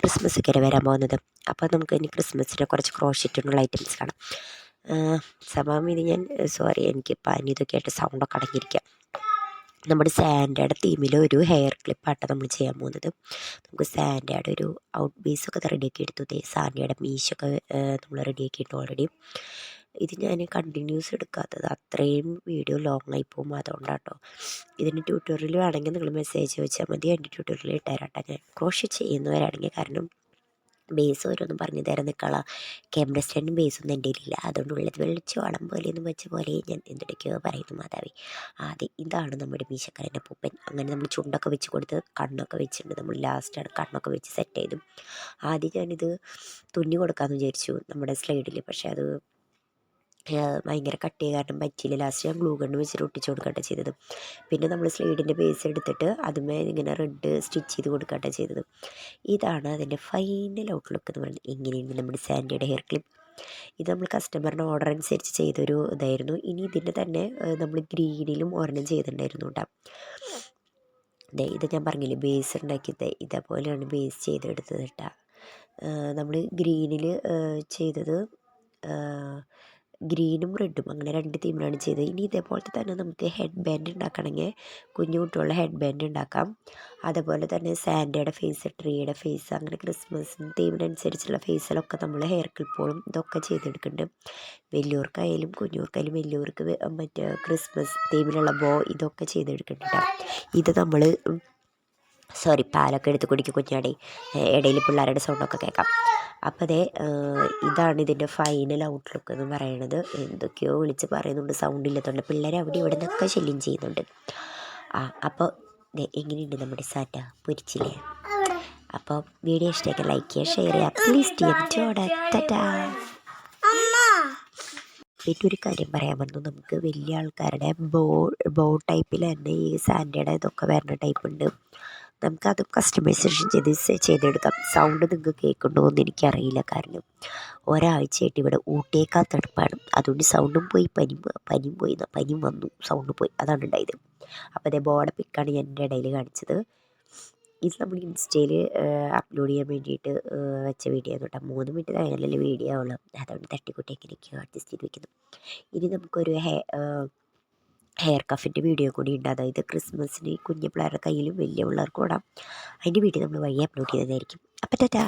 Christmas ഒക്കെ വരാൻ പോകുന്നത്. അപ്പോൾ നമുക്ക് ഇനി ക്രിസ്മസിൻ്റെ കുറച്ച് ക്രോഷറ്റുള്ള ഐറ്റംസ് കാണാം. സംഭവം ഇത് ഞാൻ എനിക്ക് പനി ഇതൊക്കെ ആയിട്ട് സൗണ്ടൊക്കെ അടങ്ങിയിരിക്കാം. നമ്മുടെ സാൻഡയുടെ തീമിൽ ഒരു ഹെയർ ക്ലിപ്പായിട്ട് നമ്മൾ ചെയ്യാൻ പോകുന്നത്. നമുക്ക് സാൻഡയുടെ ഒരു ഔട്ട് ബേസൊക്കെ റെഡിയാക്കി എടുത്തു. സാൻഡയുടെ മീശൊക്കെ നമ്മൾ റെഡിയാക്കിയിട്ട് ഓൾറെഡി. ഇത് ഞാൻ കണ്ടിന്യൂസ് എടുക്കാത്തത്, അത്രയും വീഡിയോ ലോങ് ആയി പോകും, അതുകൊണ്ടാട്ടോ. ഇതിന് ട്യൂട്ടോറിയൽ വേണമെങ്കിൽ നിങ്ങൾ മെസ്സേജ് ചോദിച്ചാൽ മതി, എൻ്റെ ട്യൂട്ടോറിയൽ ഇട്ടുതരാട്ടോ. ഞാൻ ക്രോഷ് ചെയ്യുന്നവരാണെങ്കിൽ, കാരണം ബേസ് ഓരോന്നും പറഞ്ഞു തരാൻ നിൽക്കാനുള്ള ക്യാമറ സ്റ്റാൻഡും ബേസൊന്നും എൻ്റെ കയ്യിലില്ല. അതുകൊണ്ട് ഉള്ളത് വെളിച്ച് വളം പോലെയൊന്നും വെച്ച പോലെ ഞാൻ എന്തിടയ്ക്കോ പറയുന്നു മാതാവി. ആദ്യം ഇതാണ് നമ്മുടെ മീശക്കാരൻ്റെ പൂപ്പൻ. അങ്ങനെ നമ്മൾ ചുണ്ടൊക്കെ വെച്ച് കൊടുത്ത് കണ്ണൊക്കെ വെച്ചിട്ടുണ്ട്. നമ്മൾ ലാസ്റ്റാണ് കണ്ണൊക്കെ വെച്ച് സെറ്റ് ചെയ്തു. ആദ്യം ഞാനിത് തുന്നി കൊടുക്കാമെന്ന് വിചാരിച്ചു നമ്മുടെ സ്ലൈഡിൽ, പക്ഷേ അത് ഭയങ്കര കട്ടിയ കാരണം പറ്റിയില്ല. ലാസ്റ്റ് ഞാൻ ഗ്ലൂ ഗണ്ണ് വെച്ചിട്ട് ഒട്ടിച്ച് കൊടുക്കട്ടെ ചെയ്തത്. പിന്നെ നമ്മൾ സ്ലൈഡിൻ്റെ ബേസ് എടുത്തിട്ട് അതുമേ ഇങ്ങനെ റെഡ് സ്റ്റിച്ച് ചെയ്ത് കൊടുക്കട്ടെ ചെയ്തത്. ഇതാണ് അതിൻ്റെ ഫൈനൽ ഔട്ട്ലുക്ക് എന്ന് പറയുന്നത്. ഇങ്ങനെയുണ്ട് നമ്മുടെ സാൻഡിയുടെ ഹെയർ ക്ലിപ്പ്. ഇത് നമ്മൾ കസ്റ്റമറിൻ്റെ ഓർഡർ അനുസരിച്ച് ചെയ്തൊരു ഇതായിരുന്നു. ഇനി ഇതിൻ്റെ തന്നെ നമ്മൾ ഗ്രീനിലും ഒരെണ്ണം ചെയ്തിട്ടുണ്ടായിരുന്നു കേട്ടോ. ഇത് ഞാൻ പറഞ്ഞില്ലേ ബേസ് ഉണ്ടാക്കിയത്, ഇതേപോലെയാണ് ബേസ് ചെയ്തെടുത്തത് കേട്ടോ. നമ്മൾ ഗ്രീനിൽ ചെയ്തത് ഗ്രീനും റെഡും, അങ്ങനെ 2 തീമിലാണ് ചെയ്തത്. ഇനി ഇതേപോലത്തെ തന്നെ നമുക്ക് ഹെഡ് ബാൻഡ് ഉണ്ടാക്കണമെങ്കിൽ കുഞ്ഞു കുട്ടികളുടെ ഹെഡ് ബാൻഡ് ഉണ്ടാക്കാം. അതുപോലെ തന്നെ സാൻഡയുടെ ഫേസ്, ട്രീയുടെ ഫേസ്, അങ്ങനെ ക്രിസ്മസ് തീമിനനുസരിച്ചുള്ള ഫേസിലൊക്കെ നമ്മൾ ഹെയർ ക്ലിപ്പുകളും ഇതൊക്കെ ചെയ്തെടുക്കുന്നുണ്ട്. വലിയവർക്കായാലും കുഞ്ഞുവർക്കായാലും വലിയവർക്ക് മറ്റേ ക്രിസ്മസ് തീമിലുള്ള ഇതൊക്കെ ചെയ്തെടുക്കുന്നുണ്ട്. ഇത് നമ്മൾ പാലൊക്കെ എടുത്ത് കുടിക്കും കുഞ്ഞാടെ, ഇടയിൽ പിള്ളേരുടെ സൗണ്ടൊക്കെ കേൾക്കാം. അപ്പോൾ ഇതാണ് ഇതിൻ്റെ ഫൈനൽ ഔട്ട്ലുക്ക് എന്ന് പറയണത്. എന്തൊക്കെയോ വിളിച്ച് പറയുന്നുണ്ട്, സൗണ്ട് ഇല്ലാത്തതുകൊണ്ട് പിള്ളേരെ അവിടെ ഇവിടെ നിന്നൊക്കെ ശല്യം ചെയ്യുന്നുണ്ട്. അപ്പോൾ എങ്ങനെയുണ്ട് നമ്മുടെ സാറ്റ, പൊരിച്ചില്ലേ? അപ്പോൾ വീഡിയോ ഇഷ്ടമൊക്കെ ലൈക്ക് ചെയ്യുക, ഷെയർ ചെയ്യുക, പ്ലീസ് പിന്നെ ഒരു കാര്യം പറയാൻ വന്നു. നമുക്ക് വലിയ ആൾക്കാരുടെ ബോ ടൈപ്പിൽ തന്നെ ഈ സാൻഡയുടെ ഇതൊക്കെ വരുന്ന ടൈപ്പ് ഉണ്ട്. നമുക്കതും കസ്റ്റമൈസേഷൻ ചെയ്തെടുക്കാം. സൗണ്ട് നിങ്ങൾക്ക് കേൾക്കുന്നുണ്ടോ എന്ന് എനിക്കറിയില്ല, കാരണം ഒരാഴ്ചയായിട്ട് ഇവിടെ ഊട്ടിയേക്കാൾ തണുപ്പാണ്. അതുകൊണ്ട് സൗണ്ടും പോയി, പനിയും വന്നു, സൗണ്ട് പോയി, അതാണ് ഉണ്ടായത്. അപ്പോൾ ബോർഡ് പിക്കാണ് ഞാൻ എൻ്റെ ഇടയിൽ കാണിച്ചത്. ഇത് നമ്മൾ ഇൻസ്റ്റയിൽ അപ്ലോഡ് ചെയ്യാൻ വേണ്ടിയിട്ട് വെച്ച വീഡിയോ ആണ് കേട്ടോ. 3 മിനിറ്റ് കഴിഞ്ഞാലല്ലേ വീഡിയോ ആവുള്ളൂ, അതുകൊണ്ട് തട്ടിക്കൂട്ടിയൊക്കെ എനിക്ക് അഡ്ജസ്റ്റ് ചെയ്ത് വയ്ക്കുന്നു. ഇനി നമുക്കൊരു ഹെയർ കഫിൻ്റെ വീഡിയോ കൂടി ഉണ്ട്. അതായത് ക്രിസ്മസിന് കുഞ്ഞു പിള്ളേരുടെ കയ്യിലും വലിയ പിള്ളേർക്ക് കൂടാം. അതിൻ്റെ വീഡിയോ നമ്മൾ വഴി അപ്ലോഡ് ചെയ്തതായിരിക്കും. അപ്പം ടാറ്റാ.